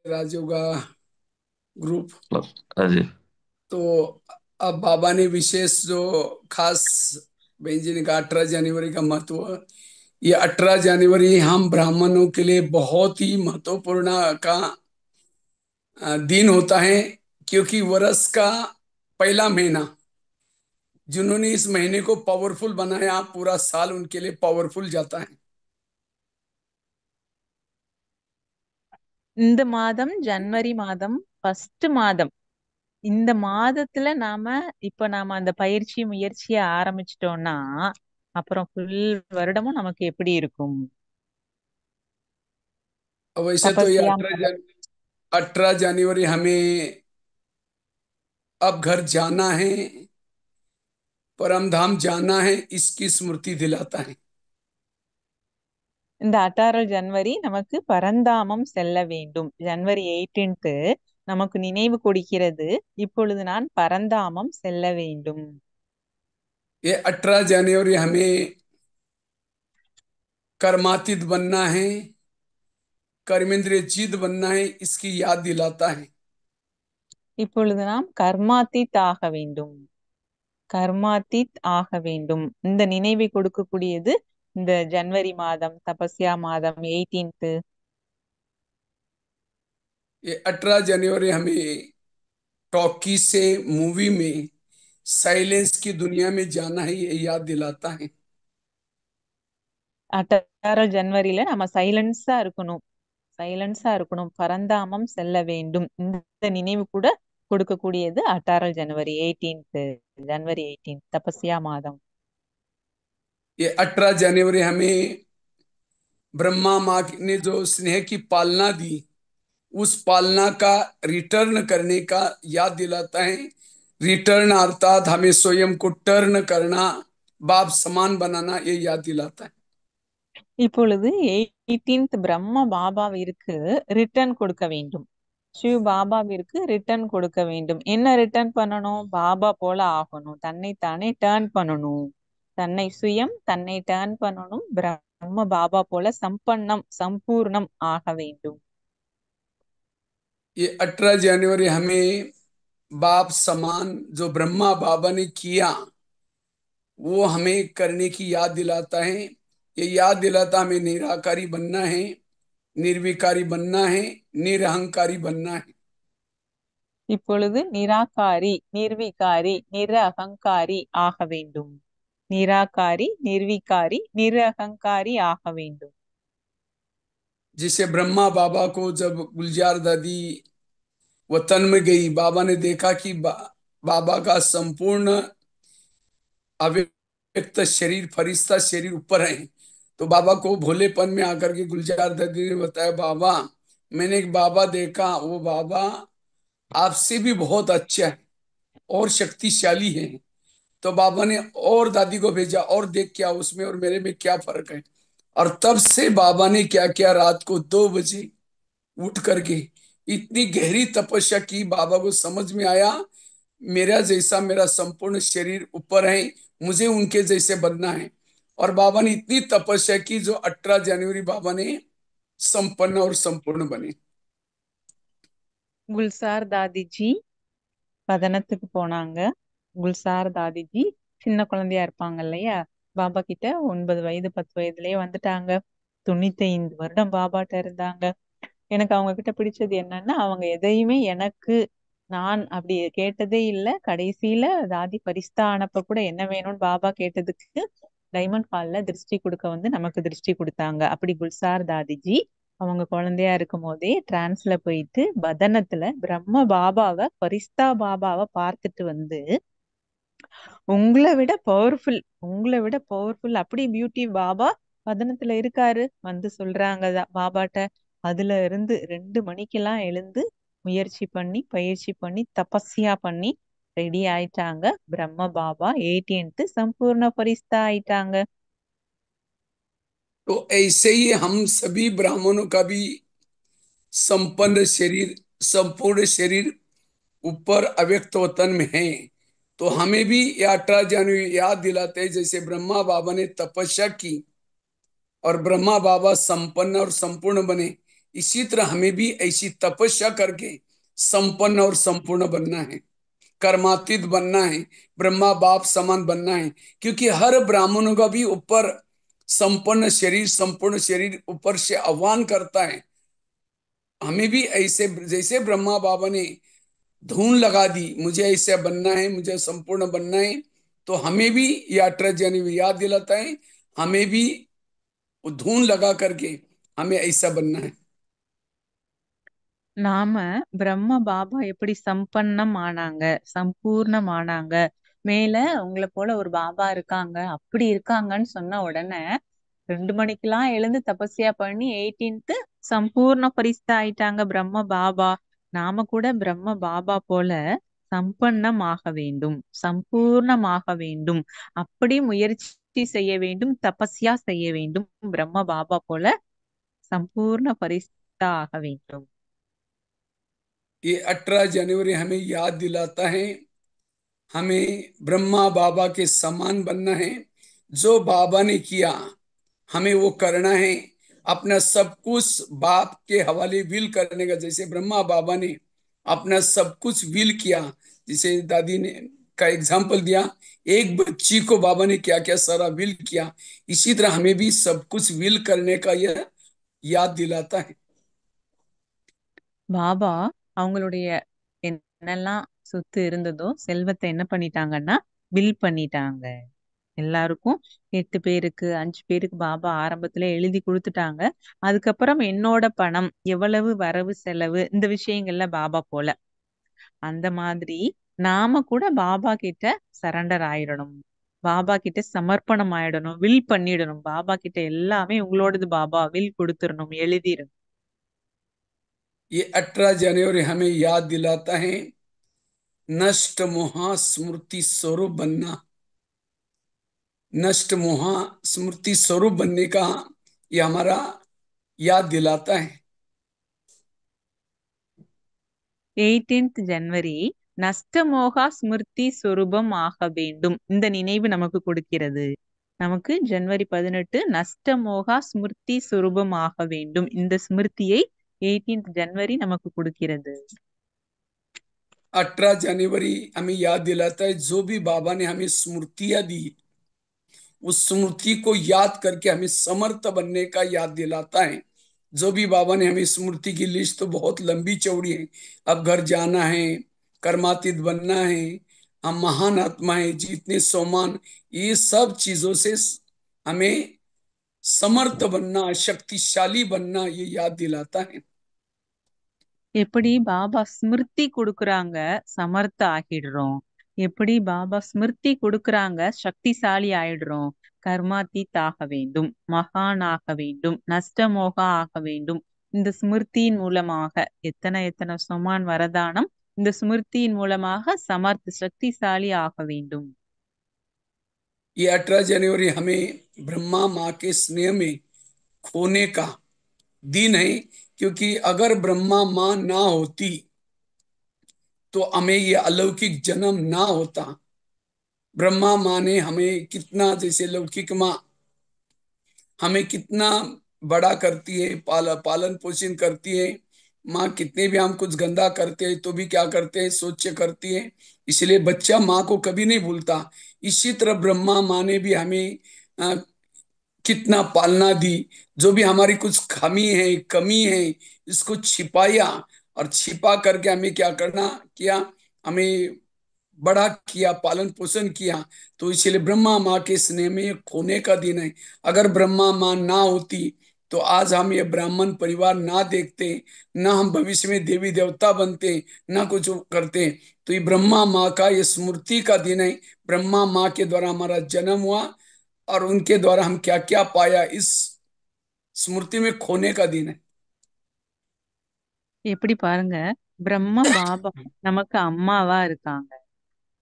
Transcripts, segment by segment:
Rajyoga group. हाँ जी। तो अब बाबा ने विशेष जो खास बहन जी ने कहा 18 जनवरी का महत्व। ये 18 जनवरी हम ब्राह्मणों के लिए बहुत ही महत्वपूर्ण का दिन होता है, क्योंकि वर्ष का पहला महीना जिन्होंने इस महीने को पावरफुल बनाया, पूरा साल उनके लिए पावरफुल जाता है। இந்த மாதம் ஜனவரி மாதம் ஃபர்ஸ்ட் மாதம். இந்த மாதத்துல நாம அந்த பயிற்சி முயற்சியை ஆரம்பிச்சிட்டோம்னா அப்புறம் ஃபுல் வருடமும் நமக்கு எப்படி இருக்கும்? और वैसे तो ये தபஸ்யா 18 जनवरी हमें अब घर जाना है, परम धाम जाना है, इसकी स्मृति दिलाता है। இந்த 18 ஜனவரி நமக்கு பரந்தாமம் செல்ல வேண்டும். ஜனவரி 18th நமக்கு நினைவு கொடுக்கிறது, இப்பொழுது நான் பரந்தாமம் செல்ல வேண்டும். ये 18 जनवरी हमें कर्मातीत बनना है, कर्मेंद्रिय जीत बनना है, इसकी याद दिलाता है। இப்பொழுது நாம் கர்மாத்தீத் ஆக வேண்டும். கர்மாத்தீத் ஆக வேண்டும். இந்த நினைவை கொடுக்கக்கூடியது இந்த ஜனவரி மாதம், தபஸ்யா மாதம் 18th. ये 18 जनवरी हमें टॉकी से मूवी में साइलेंस की दुनिया में जाना है, ये याद दिलाता है। 18 ஜனவரியில நம்ம சைலன்ஸா இருக்கணும். சைலன்ஸா இருக்கணும், பரந்தாமம் செல்ல வேண்டும். இந்த நினைவு கூட கொடுக்கக்கூடியது 18 ஜனவரி 18th. ஜனவரி 18th தபஸ்யா மாதம். ये 18 जनवरी हमें ब्रह्मा माँ ने जो स्नेह की पालना दी, उस पालना का रिटर्न करने का याद दिलाता है। रिटर्न अर्थात हमें स्वयं को टर्न करना, बाप समान बनाना, ये याद दिलाता है। இப்பொழுது 18th பிரம்ம பாபாவிற்கு ரிட்டர்ன் கொடுக்க வேண்டும். சிவ பாபாவிற்கு ரிட்டர்ன் கொடுக்க வேண்டும். என்ன ரிட்டர்ன் பண்ணணும்? பாபா போல ஆகணும், தன்னைத்தானே டர்ன் பண்ணணும். தன்னை டர்ன் பண்ணணும், பிரம்ம பாபா போல சம்பன்னம் சம்பூர்ணம் ஆக வேண்டும். ये 18 जनवरी हमें बाप समान जो ब्रह्मा बाबा ने किया, वो हमें करने की याद दिलाता है। ये याद दिलाता हमें निराकारी बनना है, निर्विकारी बनना है, निरहंकारी बनना है। இப்பொழுது நிராகாரி, நிர்விகாரி, நிர அகங்காரி ஆக வேண்டும். நிராகாரி, நிர்விகாரி, நிர அகங்காரி ஆக வேண்டும். जिसे ब्रह्मा बाबा को जब गुलजार दादी वतन में गई, बाबा ने देखा कि बाबा का संपूर्ण अव्यक्त शरीर, फरिश्ता शरीर ऊपर है। तो बाबा को भोलेपन में आकर के गुलजार दादी ने बताया, बाबा मैंने एक बाबा देखा, वो बाबा आपसे भी बहुत अच्छा है और शक्तिशाली है। तो बाबा ने और दादी को भेजा, और देख क्या उसमें और मेरे में क्या फर्क है। और तब से बाबा ने क्या किया, रात को 2 बजे उठ करके इतनी गहरी तपस्या की, बाबा को समझ में आया मेरा जैसा मेरा संपूर्ण शरीर ऊपर है, मुझे उनके जैसे बनना है। और बाबा ने इतनी तपस्या की, जो 18 जनवरी बाबा ने संपन्न और संपूर्ण बने। குல்சார் தாதிஜி பதனத்துக்கு போனாங்க. குல்சார் தாதிஜி சின்ன குழந்தையா இருப்பாங்க இல்லையா, பாபா கிட்ட 9 வயது 10 வயதுலயே வந்துட்டாங்க. 95 வருடம் பாபாட்ட இருந்தாங்க. எனக்கு அவங்க கிட்ட பிடிச்சது என்னன்னா, அவங்க எதையுமே எனக்கு நான் அப்படி கேட்டதே இல்ல. கடைசியில தாதி பரிஸ்தா ஆனப்ப கூட என்ன வேணும்னு பாபா கேட்டதுக்கு டைமண்ட் ஹால்ல திருஷ்டி கொடுக்க வந்து நமக்கு திருஷ்டி கொடுத்தாங்க. அப்படி குல்சார் தாதிஜி அவங்க குழந்தையா இருக்கும் போதே டிரான்ஸ்ல போயிட்டு பதனத்துல பிரம்ம பாபாவை, பரிஸ்தா பாபாவை பார்த்துட்டு வந்து, உங்களை விட பவர்ஃபுல் அப்படி பியூட்டி பாபா பதனத்துல இருக்காரு வந்து சொல்றாங்க பாபாட்ட. அதுல இருந்து 2 மணிக்கெல்லாம் எழுந்து முயற்சி பண்ணி பயிற்சி பண்ணி தபஸ்யா பண்ணி ரெடி ஆயிட்டாங்க. பிரம்ம பாபா 18th சம்பூர்ண பரிஸ்தா ஆயிட்டாங்க. तो ऐसे ही हम सभी ब्राह्मणों का भी संपन्न शरीर, संपूर्ण शरीर ऊपर अव्यक्त वतन में है। तो हमें भी ये 18 जनवरी याद दिलाते हैं, जैसे ब्रह्मा बाबा ने तपस्या की और ब्रह्मा बाबा संपन्न और संपूर्ण बने, इसी तरह हमें भी ऐसी तपस्या करके संपन्न और संपूर्ण बनना है, कर्मातीत बनना है, ब्रह्मा बाप समान बनना है। क्योंकि हर ब्राह्मणों का भी ऊपर संपन्न शरीर, संपूर्ण शरीर ऊपर से आह्वान करता है। हमें भी ऐसे, जैसे ब्रह्मा बाबा ने धून लगा दी मुझे ऐसे बनना है, मुझे संपूर्ण बनना है, तो हमें भी ये 18 जनवरी याद दिलाता है, हमें भी वो धून लगा करके हमें ऐसा बनना है। நாம பிரம்ம பாபா எப்படி சம்பன்னம் ஆனாங்க, சம்பூர்ணம் ஆனாங்க, மேல உங்களை போல ஒரு பாபா இருக்காங்க, அப்படி இருக்காங்கன்னு சொன்ன உடனே 2 மணிக்கெல்லாம் எழுந்து தபஸ்யா பண்ணி 18th சம்பூர்ண பரிசுத்த ஆயிட்டாங்க பிரம்ம பாபா. நாம கூட பிரம்ம பாபா போல சம்பன்னமாக வேண்டும், சம்பூர்ணமாக வேண்டும், அப்படி முயற்சி செய்ய வேண்டும், தபஸ்யா செய்ய வேண்டும், பிரம்ம பாபா போல சம்பூர்ண பரிசுத்த ஆக வேண்டும். ये 18 जनवरी हमें याद दिलाता है, हमें ब्रह्मा बाबा के समान बनना है। जो बाबा ने किया हमें वो करना है। अपना सब कुछ बाप के हवाले विल करने का, जैसे ब्रह्मा बाबा ने अपना सब कुछ विल किया, जिसे दादी ने का एग्जाम्पल दिया, एक बच्ची को बाबा ने क्या क्या सारा विल किया, इसी तरह हमें भी सब कुछ विल करने का यह याद दिलाता है। பாபா அவங்களுடைய என்னெல்லாம் சொத்து இருந்ததோ செல்வத்தை என்ன பண்ணிட்டாங்கன்னா வில் பண்ணிட்டாங்க. எல்லாருக்கும் 8 பேருக்கு 5 பேருக்கு பாபா ஆரம்பத்துல எழுதி கொடுத்துட்டாங்க. அதுக்கப்புறம் என்னோட பணம் எவ்வளவு, வரவு செலவு, இந்த விஷயங்கள்ல பாபா போல. அந்த மாதிரி நாம கூட பாபா கிட்ட சரண்டர் ஆயிடணும், பாபா கிட்ட சமர்ப்பணம் ஆயிடணும், வில் பண்ணிடணும். பாபா கிட்ட எல்லாமே உங்களோடது பாபா, வில் கொடுத்துடணும், எழுதிடணும். ये 18 जनवरी हमें याद दिलाता है, नष्ट मोहा स्मृति स्वरूप बनना। नष्ट मोहा स्मृति स्वरूप बनने का ये हमारा याद दिलाता है। 18th ஜனவரி நஷ்டமோகா ஸ்மிருதி சொரூபம் ஆக வேண்டும், இந்த நினைவு நமக்கு கொடுக்கிறது. நமக்கு ஜனவரி 18 நஷ்டமோகா ஸ்மிருதி சொரூபம் ஆக வேண்டும், இந்த ஸ்மிருதியை 18th ஜனவரி நமக்கு கொடுக்கிறது. 18 जनवरी हमें याद दिलाता है, जो भी बाबा ने हमें स्मृतियां दी, उस स्मृति को याद करके हमें समर्थ बनने का याद दिलाता है। जो भी बाबा ने हमें स्मृति की लिस्ट तो बहुत लंबी चौड़ी है। अब घर जाना है, कर्मातीत बनना है, हम महान आत्मा है, जितने सोमान, ये सब चीजों से हमें समर्थ बनना, शक्तिशाली बनना, ये याद दिलाता है। எப்படி பாபா ஸ்மிருதி கொடுக்கறாங்க, சமர்த்த ஆகிடுறோம். எப்படி பாபா ஸ்மிருதி கொடுக்கறாங்க, சக்திசாலி ஆயிடுறோம். கர்மாத்தீத் ஆக வேண்டும், மகான் ஆக வேண்டும், நஷ்டமோகா ஆக வேண்டும். இந்த ஸ்மிருதியின் மூலமாக எத்தனை எத்தனை சொமான் வரதானம், இந்த ஸ்மிருதியின் மூலமாக சமர்த்த சக்திசாலி ஆக வேண்டும். ये 18 जनवरी हमें ब्रह्मा माँ के स्नेह में खोने का दिन है। क्योंकि अगर ब्रह्मा माँ ना होती तो हमें ये अलौकिक जन्म ना होता। ब्रह्मा माँ ने हमें कितना, जैसे लौकिक माँ हमें कितना बड़ा करती है, पालन पोषण करती है। माँ कितने भी हम कुछ गंदा करते हैं तो भी क्या करते हैं, स्वच्छ करती है। इसलिए बच्चा माँ को कभी नहीं भूलता। इसी तरह ब्रह्मा माँ ने भी हमें कितना पालना दी। जो भी हमारी कुछ खामी है, कमी है, इसको छिपाया, और छिपा करके हमें क्या करना किया, हमें बड़ा किया, पालन पोषण किया। तो इसलिए ब्रह्मा माँ के स्नेह में ये खोने का दिन है। अगर ब्रह्मा माँ ना होती तो आज हम ये ब्राह्मण परिवार ना देखते, ना हम भविष्य में देवी देवता बनते, ना कुछ करते। तो ये ब्रह्मा माँ का ये स्मृति का दिन है। ब्रह्मा माँ के द्वारा हमारा जन्म हुआ और उनके द्वारा हम क्या क्या पाया, इस स्मृति में खोने का दिन है। எப்படி பாருங்க, பிரம்ம பாபா நமக்கு அம்மாவா இருக்காங்க.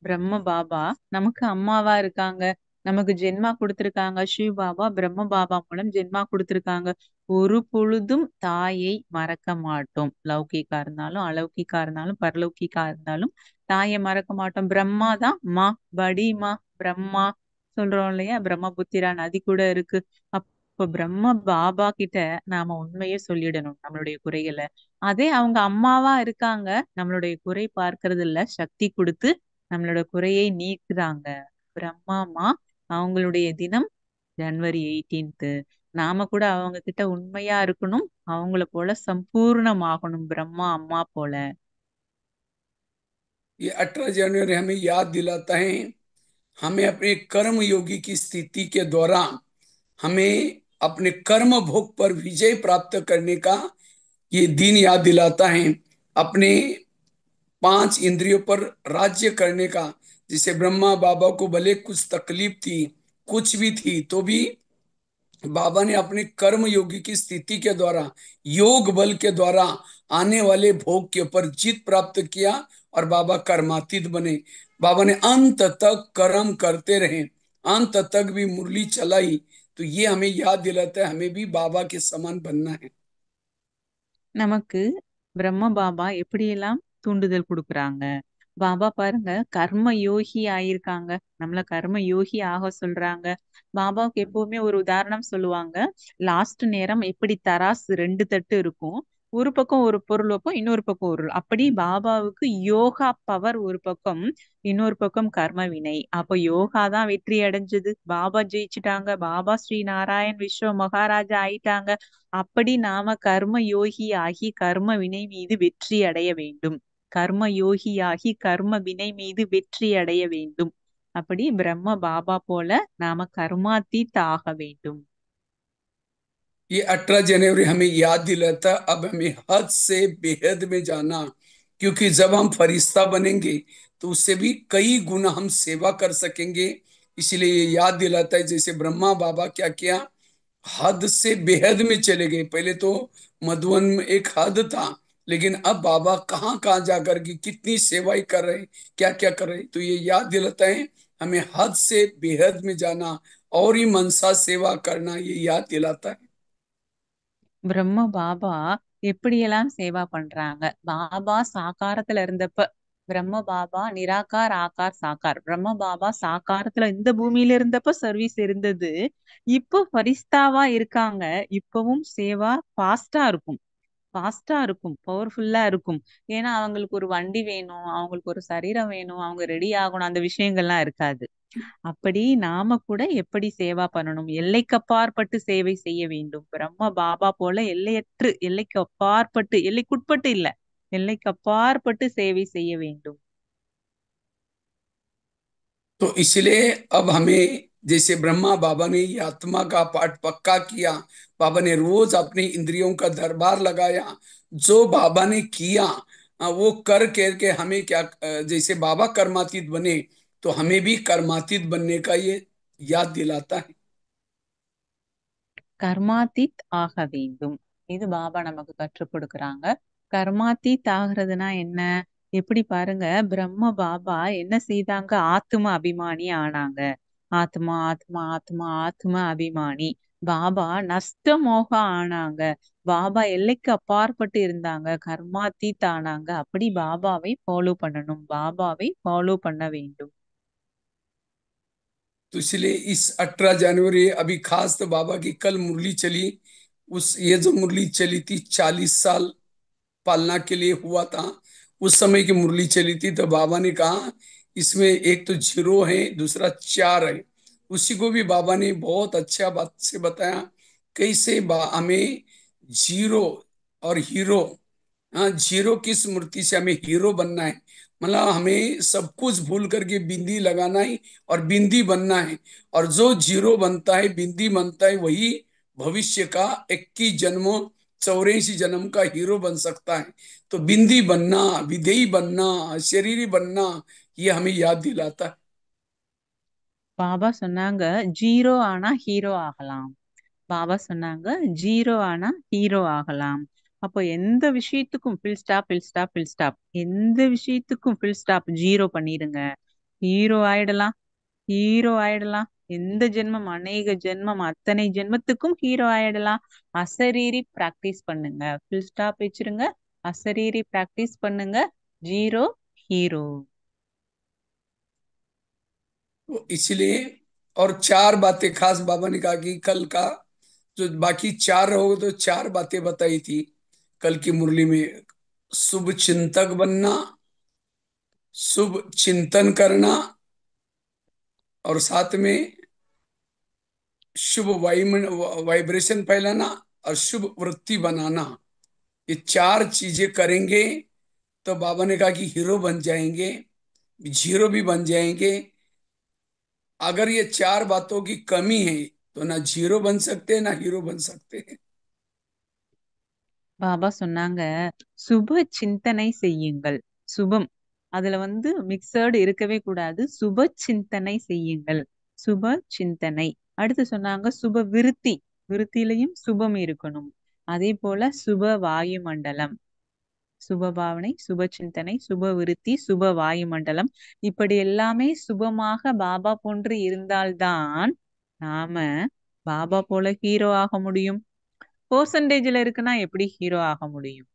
பிரம்ம பாபா நமக்கு அம்மாவா இருக்காங்க. நமக்கு ஜென்மா கொடுத்திருக்காங்க. சிவ பாபா பிரம்ம பாபா மூலம் ஜென்மா கொடுத்திருக்காங்க. ஒரு பொழுதும் தாயை மறக்க மாட்டோம். லௌகிக்கா இருந்தாலும், அலௌகிக்கா இருந்தாலும், பரலௌகிக்கா இருந்தாலும் தாயை மறக்க மாட்டோம். பிரம்மா தான் மா, படி மா, பிரம்மா சொல்றோம் இல்லையா, பிரம்மபுத்திரா நதி கூட இருக்கு. இப்போ பிரம்ம பாபா கிட்ட நாம உண்மையே சொல்லிடணும் நம்மளுடைய குறைகளை. அதே அவங்க அம்மாவா இருக்காங்க, நம்மளுடைய குறை பார்க்கறது இல்ல, சக்தி கொடுத்து நம்மளோட குறையை நீக்குறாங்க. பிரம்மாமா அவங்களுடைய தினம் ஜனவரி 18th. நாம கூட அவங்க கிட்ட உண்மையா இருக்கணும், அவங்கள போல சம்பூர்ணமாகணும் பிரம்மா அம்மா போல. ये 18 जनवरी हमें याद दिलाता है, हमें अपने कर्म योगी की स्थिति के द्वारा हमें अपने कर्म भोग पर विजय प्राप्त करने का ये दिन याद दिलाता है। अपने 5 इंद्रियों पर राज्य करने का, जिसे ब्रह्मा बाबा को भले कुछ तकलीफ थी, कुछ भी थी, तो भी बाबा ने अपने कर्म योगी की स्थिति के द्वारा, योग बल के द्वारा आने वाले भोग के ऊपर जीत प्राप्त किया और बाबा कर्मातीत बने। बाबा ने अंत तक कर्म करते रहे, अंत तक भी मुरली चलाई। तो ये हमें याद दिलाता है हमें भी बाबा के समान बनना है। நமக்கு பிரம்ம பாபா எப்படியெல்லாம் தூண்டுதல் கொடுக்குறாங்க. பாபா பாருங்க, கர்ம யோகி ஆயிருக்காங்க, நம்மள கர்ம யோகி ஆக சொல்றாங்க. பாபாவுக்கு எப்பவுமே ஒரு உதாரணம் சொல்லுவாங்க. லாஸ்ட் நேரம் எப்படி தராசு ரெண்டு தட்டு இருக்கும், ஒரு பக்கம் ஒரு பொருள் வைப்போம், இன்னொரு பக்கம் ஒரு அப்படி பாபாவுக்கு யோகா பவர் ஒரு பக்கம், இன்னொரு பக்கம் கர்ம வினை. அப்ப யோகா தான் வெற்றி அடைஞ்சது, பாபா ஜெயிச்சுட்டாங்க, பாபா ஸ்ரீ நாராயண் விஸ்வ மகாராஜா ஆயிட்டாங்க. அப்படி நாம கர்ம யோகி ஆகி கர்ம வினை மீது வெற்றி அடைய வேண்டும். கர்ம யோகியாகி கர்ம வினை மீது வெற்றி அடைய வேண்டும். அப்படி பிரம்ம பாபா போல நாம கர்மாத்தீத் ஆக வேண்டும். ये 18 जनवरी हमें याद दिलाता अब हमें हद से बेहद में जाना, क्योंकि जब हम फरिश्ता बनेंगे तो उससे भी कई गुना हम सेवा कर सकेंगे। इसलिए ये याद दिलाता है जैसे ब्रह्मा बाबा क्या किया, हद से बेहद में चले गए। पहले तो मधुवन में एक हद था, लेकिन अब बाबा कहाँ कहाँ जाकर के कितनी सेवाएं कर रहे, क्या क्या कर रहे। तो ये याद दिलाता है हमें हद से बेहद में जाना और ही मनसा सेवा करना, ये याद दिलाता है। பிரம்ம பாபா எப்படியெல்லாம் சேவா பண்றாங்க. பாபா சாகாரத்துல இருந்தப்ப, பிரம்ம பாபா நிராகார் ஆகார் சாகார், பிரம்ம பாபா சாகாரத்துல இந்த பூமியில இருந்தப்ப சர்வீஸ் இருந்தது. இப்போ ஃபரிஸ்தாவா இருக்காங்க. இப்பவும் சேவா ஃபாஸ்டா இருக்கும், ஃபாஸ்டா இருக்கும், பவர்ஃபுல்லா இருக்கும். ஏன்னா அவங்களுக்கு ஒரு வண்டி வேணும், அவங்களுக்கு ஒரு சரீரம் வேணும், அவங்க ரெடி ஆகணும், அந்த விஷயங்கள்லாம் இருக்காது. அப்படி நாம கூட எப்படி சேவா பண்ணணும், எல்லைக்கு அப்பாற்பட்டு சேவை செய்ய வேண்டும். பிரம்ம பாபா போல எல்லையற்று, எல்லைக்கு அப்பாற்பட்டு, எல்லைக்குட்பட்டு இல்ல, எல்லைக்கு அப்பாற்பட்டு சேவை செய்ய வேண்டும். तो इसलिए अब हमें, जैसे ब्रह्मा बाबा ने ये आत्मा का पाठ पक्का किया, बाबा ने रोज अपनी इंद्रियों का दरबार लगाया, जो बाबा ने किया वो कर करके हमें क्या, जैसे बाबा कर्मातीत बने तो हमें भी कर्मातीत बनने का ये याद दिलाता है। கர்மாத்தீத் ஆக வேண்டும். இது பாபா நமக்கு கற்றுக் கொடுக்கறாங்க. கர்மாத்தீத் ஆகிறதுனா என்ன? எப்படி பாருங்க, பிரம்ம பாபா என்ன செய்தாங்க, ஆத்ம அபிமானி ஆனாங்க. ஆத்மா ஆத்மா ஆத்மா ஆத்ம அபிமானி. பாபா நஷ்டமோக ஆனாங்க. பாபா எல்லைக்கு அப்பாற்பட்டு இருந்தாங்க, கர்மாத்தீத் ஆனாங்க. அப்படி பாபாவை ஃபாலோ பண்ணணும், பாபாவை ஃபாலோ பண்ண வேண்டும். तो इसलिए इस 18 जनवरी अभी खास तो बाबा की कल मुरली चली, उस ये जो मुरली चली थी 40 साल पालना के लिए हुआ था, उस समय की मुरली चली थी। तो बाबा ने कहा इसमें एक तो 0 है, दूसरा 4 है। उसी को भी बाबा ने बहुत अच्छा बात से बताया कैसे हमें जीरो और हीरो, हाँ, जीरो की स्मृति से हमें हीरो बनना है। मतलब हमें सब कुछ भूल करके बिंदी लगाना है और बिंदी बनना है। और जो जीरो बनता है, बिंदी बनता है, वही भविष्य का 21 जन्मों 84 जन्म का हीरो बन सकता है। तो बिंदी बनना, विधेयी बनना, शरीरी बनना, ये हमें याद दिलाता है। பாபா சொன்னாங்க, ஜீரோ ஆனா ஹீரோ ஆகலாம். பாபா சொன்னாங்க, ஜீரோ ஆனா ஹீரோ ஆகலாம். அப்போ எந்த விஷயத்துக்கும் fill stop, fill stop, fill stop, எந்த விஷயத்துக்கும் ஃபில் ஸ்டாப், ஜீரோ பண்ணிடுங்க. ஹீரோ ஆயிடலாம், ஹீரோ ஆயிடலாம். எந்த ஜென்மம், அநேக ஜென்மம், அத்தனை ஜென்மத்துக்கும் ஹீரோ ஆயிடலாம். அசரீரி பிராக்டிஸ் பண்ணுங்க, ஃபில் ஸ்டாப் வச்சிருங்க, அசரீரி பிராக்டிஸ் பண்ணுங்க, ஜீரோ ஹீரோ. तो इसलिए और 4 बातें खास बाबा ने कहा कि कल का जो बाकी चार रहोगे तो चार बातें बताई थी कल की मुरली में। शुभ चिंतक बनना, शुभ चिंतन करना, और साथ में शुभ वाइब्रेशन फैलाना, और शुभ वृत्ति बनाना। ये चार चीजें करेंगे तो बाबा ने कहा कि हीरो बन जाएंगे, जीरो भी बन जाएंगे। अगर ये चार बातों की कमी है तो ना जीरो बन सकते ना हीरो बन सकते हैं। பாபா சொன்னாங்க, சுப சிந்தனை செய்யுங்கள். சுபம் அதுல மிக்சர்டு இருக்கவே கூடாது. சுப சிந்தனை செய்யுங்கள். சுப சிந்தனை. அடுத்து சொன்னாங்க சுப விருத்தி. விருத்திலையும் சுபம் இருக்கணும். அதே போல சுப வாயுமண்டலம். சுப பாவனை, சுப சிந்தனை, சுப விருத்தி, சுப வாயுமண்டலம். இப்படி எல்லாமே சுபமாக பாபா போன்று இருந்தால்தான் நாம பாபா போல ஹீரோ ஆக முடியும். பெர்சன்டேஜ்ல இருக்குன்னா எப்படி ஹீரோ ஆக முடியும்?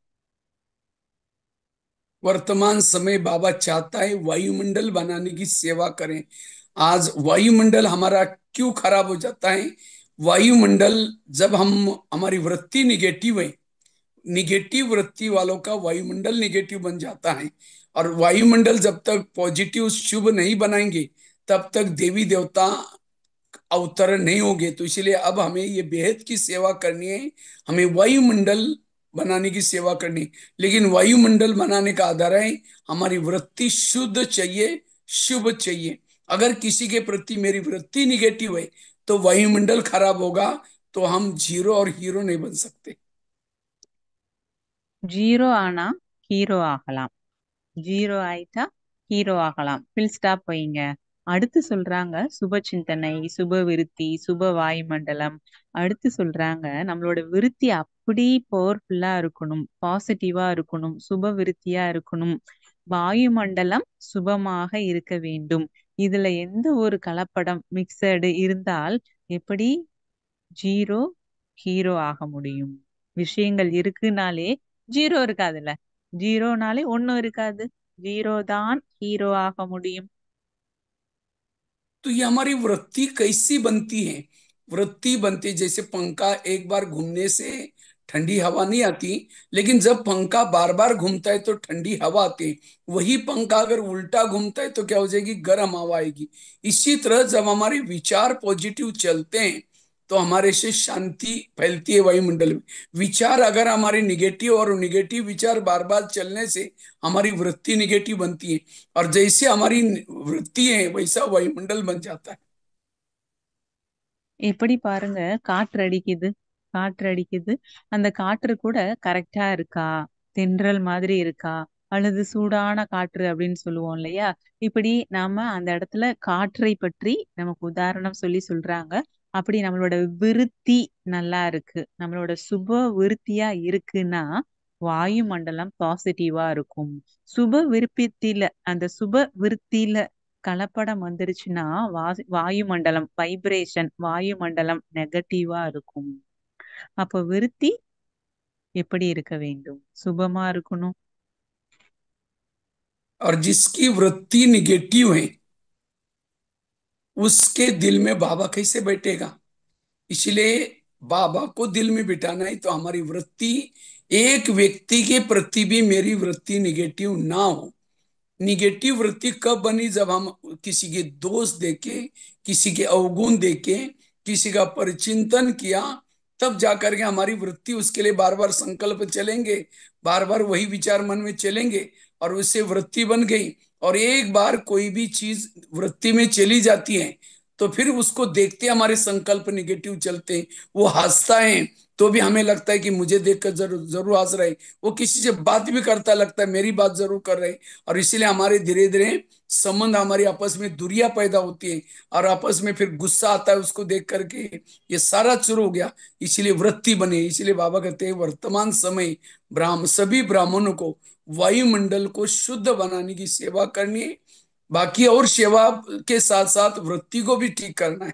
वर्तमान समय बाबा चाहता है वायुमंडल बनाने की सेवा करें। आज वायुमंडल हमारा क्यों खराब हो जाता है? वायुमंडल, जब हम हमारी वृत्ति निगेटिव है, निगेटिव वृत्ति वालों का वायुमंडल निगेटिव बन जाता है। और वायुमंडल जब तक पॉजिटिव शुभ नहीं बनाएंगे तब तक देवी देवता अवतरण नहीं होंगे। तो इसलिए अब हमें ये बेहद की सेवा करनी है। हमें वायुमंडल बनाने की सेवा करनी। लेकिन वायुमंडल बनाने का आधार है हमारी वृत्ति शुद्ध चाहिए, शुभ चाहिए। अगर किसी के प्रति मेरी वृत्ति निगेटिव है तो वायुमंडल खराब होगा, तो हम जीरो और हीरो नहीं बन सकते। ஜீரோ ஆனா ஹீரோ ஆகலாம். ஜீரோ ஆயிட்டா ஹீரோ ஆகலாம். ஃபில் ஸ்டாப் வைங்க. அடுத்து சொல்றாங்க சுப சிந்தனை, சுப விருத்தி, சுப வாயுமண்டலம். அடுத்து சொல்றாங்க நம்மளோட விருத்தி அப்படி பவர்ஃபுல்லா இருக்கணும், பாசிட்டிவா இருக்கணும், சுப விருத்தியா இருக்கணும். வாயுமண்டலம் சுபமாக இருக்க வேண்டும். இதுல எந்த ஒரு கலப்படம் மிக்சடு இருந்தால் எப்படி ஜீரோ ஹீரோ ஆக முடியும்? விஷயங்கள் இருக்குனாலே ஜீரோ இருக்காதுல்ல. ஜீரோனாலே ஒண்ணும் இருக்காது. ஜீரோ தான் ஹீரோ ஆக முடியும். तो ये हमारी वृत्ति कैसी बनती है? वृत्ति बनती है जैसे पंखा एक बार घूमने से ठंडी हवा नहीं आती, लेकिन जब पंखा बार बार घूमता है तो ठंडी हवा आती है। वही पंखा अगर उल्टा घूमता है तो क्या हो जाएगी? गर्म हवा आएगी। इसी तरह जब हमारे विचार पॉजिटिव चलते हैं तो हमारे से शांति फैलती है वायुमंडल में। विचार अगर हमारे निगेटिव, और निगेटिव विचार बार बार चलने से हमारी वृत्ति निगेटिव बनती है। और जैसे हमारी वृत्ति है वैसा वायुमंडल बन जाता है। எப்படி பாருங்க, காற்று அடிக்குது. காற்று அடிக்குது. அந்த காற்று கூட கரெக்டா இருக்கா? தென்றல் மாதிரி இருக்கா? அல்லது சூடான காற்று அப்படின்னு சொல்லுவோம் இல்லையா? இப்படி நாம அந்த இடத்துல காற்றை பற்றி நமக்கு உதாரணம் சொல்லி சொல்றாங்க. அப்படி நம்மளோட விருத்தி நல்லா இருக்கு, நம்மளோட சுப விருத்தியா இருக்குன்னா வாயுமண்டலம் பாசிட்டிவா இருக்கும். சுப விருப்பத்தில, அந்த சுப விருத்தியில கலப்படம் வந்துருச்சுன்னா வாயுமண்டலம் வைப்ரேஷன், வாயுமண்டலம் நெகட்டிவா இருக்கும். அப்போ விருத்தி எப்படி இருக்க வேண்டும்? சுபமா இருக்கணும். और जिसकी वृत्ति निगेटिव है उसके दिल में बाबा कैसे बैठेगा? इसलिए बाबा को दिल में बिठाना है तो हमारी वृत्ति, एक व्यक्ति के प्रति भी मेरी वृत्ति निगेटिव ना हो। निगेटिव वृत्ति कब बनी? जब हम किसी के दोष देके, किसी के अवगुण देके, किसी का परिचिंतन किया, तब जाकर के हमारी वृत्ति उसके लिए बार बार संकल्प चलेंगे, बार बार वही विचार मन में चलेंगे, और उससे वृत्ति बन गई। और एक बार कोई भी चीज वृत्ति में चली जाती है तो फिर उसको देखते हमारे संकल्प निगेटिव चलते हैं। वो हंसता है तो भी हमें लगता है कि मुझे देखकर जरूर जरूर हंस रहे। वो किसी से बात भी करता लगता है मेरी बात जरूर कर रहे। और इसीलिए हमारे धीरे धीरे संबंध, हमारी आपस में दूरियां पैदा होती है, और आपस में फिर गुस्सा आता है उसको देख करके। ये सारा शुरू हो गया, इसीलिए वृत्ति बने। इसीलिए बाबा कहते हैं वर्तमान समय सभी ब्राह्मणों को वायुमंडल को शुद्ध बनाने की सेवा करनी है। बाकी और सेवा के साथ साथ वृत्ति को भी ठीक करना है।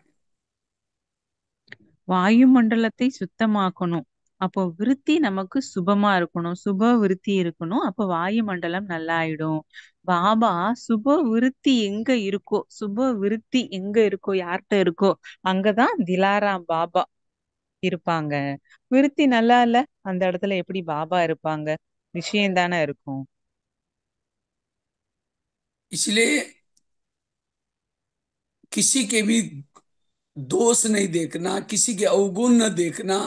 வாயுமண்டலத்தை சுத்தமாக்கணும். அப்போ விருத்தி நமக்கு சுபமா இருக்கணும், சுப விருத்தி இருக்கணும். அப்போ வாயுமண்டலம் நல்லா ஆயிடும். பாபா சுப விருத்தி எங்க இருக்கோ, சுப விருத்தி எங்க இருக்கோ, யார்கிட்ட இருக்கோ அங்கதான் திலாராம் பாபா. இருப்பாங்க. விருத்தி நல்லா இல்ல, அந்த இடத்துல எப்படி பாபா இருப்பாங்க? விஷயம் தானே இருக்கும். इसलिए किसी के भी दोष नहीं देखना, किसी के अवगुण न देखना।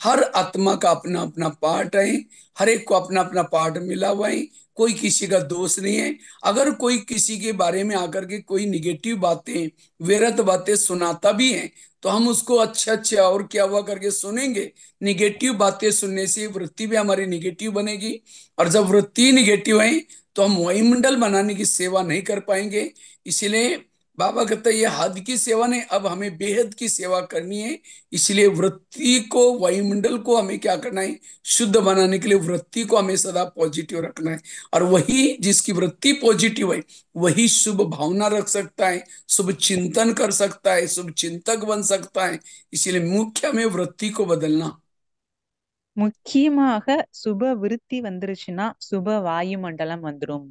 हर आत्मा का अपना अपना पार्ट है, हर एक को अपना अपना पार्ट मिला हुआ है। कोई किसी का दोष नहीं है। अगर कोई किसी के बारे में आकर के कोई निगेटिव बातें, व्यर्थ बातें सुनाता भी है, तो हम उसको अच्छा अच्छा और क्या हुआ करके सुनेंगे। निगेटिव बातें सुनने से वृत्ति भी हमारी निगेटिव बनेगी, और जब वृत्ति निगेटिव है तो हम वायुमंडल बनाने की सेवा नहीं कर पाएंगे। इसलिए बाबा कहते हैं ये हद की सेवा नहीं, अब हमें बेहद की सेवा करनी है। इसलिए वृत्ति को, वायुमंडल को हमें क्या करना है, शुद्ध बनाने के लिए वृत्ति को हमें सदा पॉजिटिव रखना है। और वही जिसकी वृत्ति पॉजिटिव है, वही शुभ भावना रख सकता है, शुभ चिंतन कर सकता है, शुभ चिंतक बन सकता है। इसलिए मुख्य हमें वृत्ति को बदलना। முக்கியமாக சுப விருத்தி வந்துருச்சுன்னா சுப வாயுமண்டலம் வந்துரும்.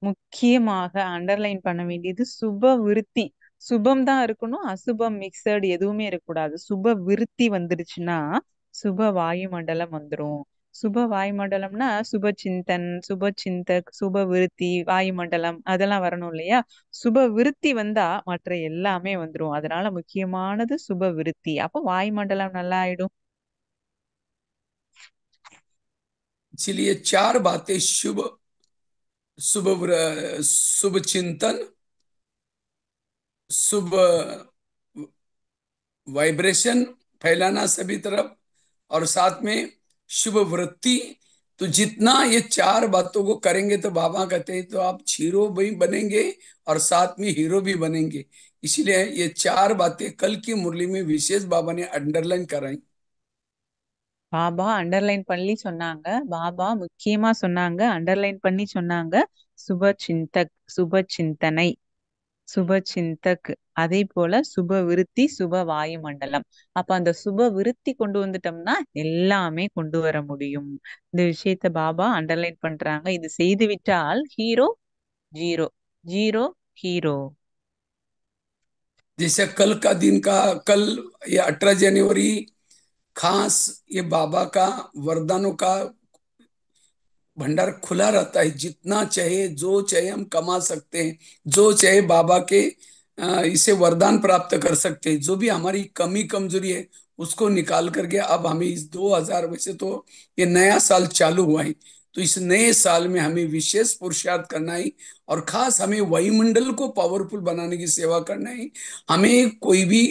முக்கியமாக அண்டர்லைன் பண்ண வேண்டியது சுப விருத்தி. சுபம் தான் இருக்கணும், அசுபம் மிக்சடு எதுவுமே இருக்கக்கூடாது. சுப விருத்தி வந்துருச்சுன்னா சுப வாயுமண்டலம் வந்துரும். சுப வாயுமண்டலம்னா சுப சிந்தன், சுப சிந்தக், சுப விருத்தி, வாயுமண்டலம் அதெல்லாம் வரணும் இல்லையா? சுப விருத்தி வந்தா மற்ற எல்லாமே வந்துரும். அதனால முக்கியமானது சுப விருத்தி. அப்போ வாயுமண்டலம் நல்லா ஆயிடும். इसलिए चार बातें, शुभ शुभ शुभ चिंतन, शुभ वाइब्रेशन फैलाना सभी तरफ, और साथ में शुभ वृत्ति। तो जितना ये चार बातों को करेंगे तो बाबा कहते हैं तो आप हीरो भी बनेंगे और साथ में हीरो भी बनेंगे। इसीलिए ये चार बातें कल की मुरली में विशेष बाबा ने अंडरलाइन कराई। பாபா அண்டர்லைன் பண்ணி சொன்னாங்க. பாபா முக்கியமா சொன்னாங்க, அண்டர்லைன் பண்ணி சொன்னாங்க. சுப சிந்தக், சுப சிந்தனை, சுப சிந்தக், அதே போல சுப விருத்தி, சுப வாயுமண்டலம். அப்ப அந்த சுப விருத்தி கொண்டு வந்துட்டோம்னா எல்லாமே கொண்டு வர முடியும். இந்த விஷயத்த பாபா அண்டர்லைன் பண்றாங்க. இது செய்து விட்டால் ஹீரோ ஜீரோ, ஜீரோ ஹீரோ. जैसे कल का दिन का, कल ये 18 जनवरी, खास ये बाबा का वरदानों का भंडार खुला रहता है। जितना चाहे, जो चाहे हम कमा सकते हैं, जो चाहे बाबा के इसे वरदान प्राप्त कर सकते हैं। जो भी हमारी कमी कमजोरी है उसको निकाल करके अब हमें इस 2000, वैसे तो ये नया साल चालू हुआ है, तो इस नए साल में हमें विशेष पुरुषार्थ करना है। और खास हमें वायुमंडल को पावरफुल बनाने की सेवा करना है। हमें कोई भी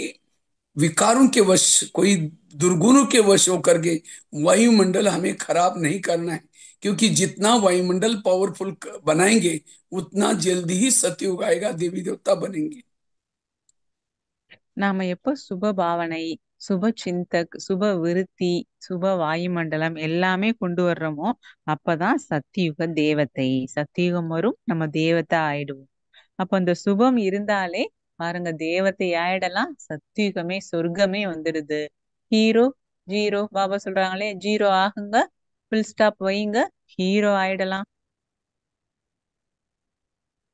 विकारों के वश, कोई दुर्गुणों के वश होकर के वायुमंडल हमें खराब नहीं करना है। क्योंकि जितना वायुमंडल पावरफुल बनाएंगे उतना जल्दी ही सतयुग आएगा, देवी देवता बनेंगे। நாம எப்ப சுப பாவனை, சுப சிந்தக், சுப விருத்தி, சுப வாயுமண்டலம் எல்லாமே கொண்டு வர்றோமோ அப்பதான் சத்தியுக தேவதை. சத்தியுகம் வரும், நம்ம தேவதை ஆயிடுவோம். அப்ப அந்த சுபம் இருந்தாலே பாருங்க, தேவதை ஆயிடலாம். சத்தியுகமே சொர்க்கமே வந்துடுது. ஹீரோ ஜீரோ, பாபா சொல்றாங்களே ஜீரோ ஆகுங்க, ஃபுல் ஸ்டாப் வைங்க, ஹீரோ ஆயிடலாம்.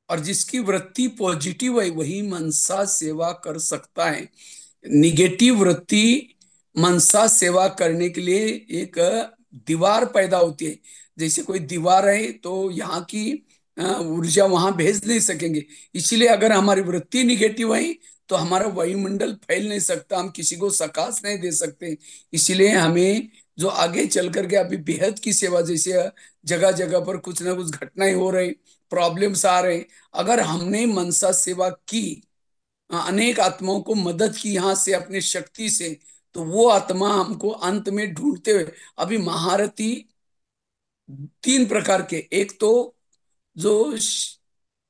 और जिसकी वृत्ति पॉजिटिव है वही मनसा सेवा कर सकता है। निगेटिव वृत्ति मनसा सेवा करने के लिए एक दीवार पैदा होती है। जैसे कोई दीवार है तो यहाँ की ऊर्जा वहां भेज नहीं सकेंगे। इसलिए अगर हमारी वृत्ति निगेटिव है तो हमारा वायुमंडल फैल नहीं सकता, हम किसी को सकाश नहीं दे सकते। इसलिए हमें जो आगे चल करके अभी बेहद की सेवा, जैसे जगह जगह पर कुछ ना कुछ घटनाएं हो रही, प्रॉब्लम्स आ रहे, अगर हमने मनसा सेवा की, अनेक आत्माओं को मदद की यहाँ से अपनी शक्ति से, तो वो आत्मा हमको अंत में ढूंढते हुए, अभी महारथी तीन प्रकार के, एक तो जो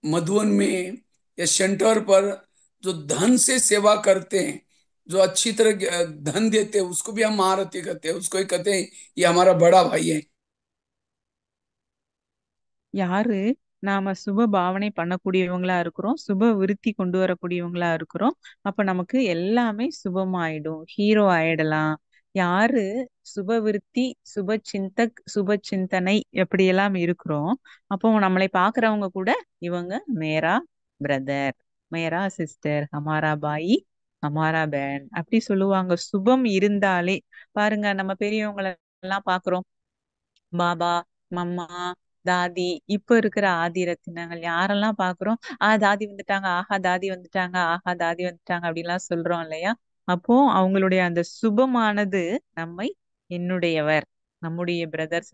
मधुवन में या सेंटर पर जो धन से सेवा करते हैं, जो अच्छी तरह धन देते हैं, उसको भी हम महारथी कहते हैं। उसको ही कहते हैं ये हमारा बड़ा भाई है। யாரு நாம சுப பாவனை பண்ணக்கூடியவங்களா இருக்கிறோம், சுப விருத்தி கொண்டு வரக்கூடியவங்களா இருக்கிறோம். அப்ப நமக்கு எல்லாமே சுபமாயிடும், ஹீரோ ஆயிடலாம். யாரு சுப விருத்தி, சுப சிந்தக், சுப சிந்தனை எப்படியெல்லாம் இருக்கிறோம், அப்போ நம்மளை பாக்குறவங்க கூட இவங்க மேரா பிரதர், மேரா சிஸ்டர், ஹமாரா பாய், அமாரா பேன் அப்படி சொல்லுவாங்க. சுபம் இருந்தாலே பாருங்க, நம்ம பெரியவங்களை எல்லாம் பாக்குறோம். பாபா, மம்மா, தாதி, இப்ப இருக்கிற ஆதி ரத்தினங்கள் யாரெல்லாம் பாக்குறோம். தாதி வந்துட்டாங்க, ஆஹா தாதி வந்துட்டாங்க, ஆஹா தாதி வந்துட்டாங்க அப்படின்லாம் சொல்றோம் இல்லையா? அப்போ அவங்களுடைய அந்த சுபமானது நம்மை என்னுடையவர், நம்முடைய பிரதர்ஸ்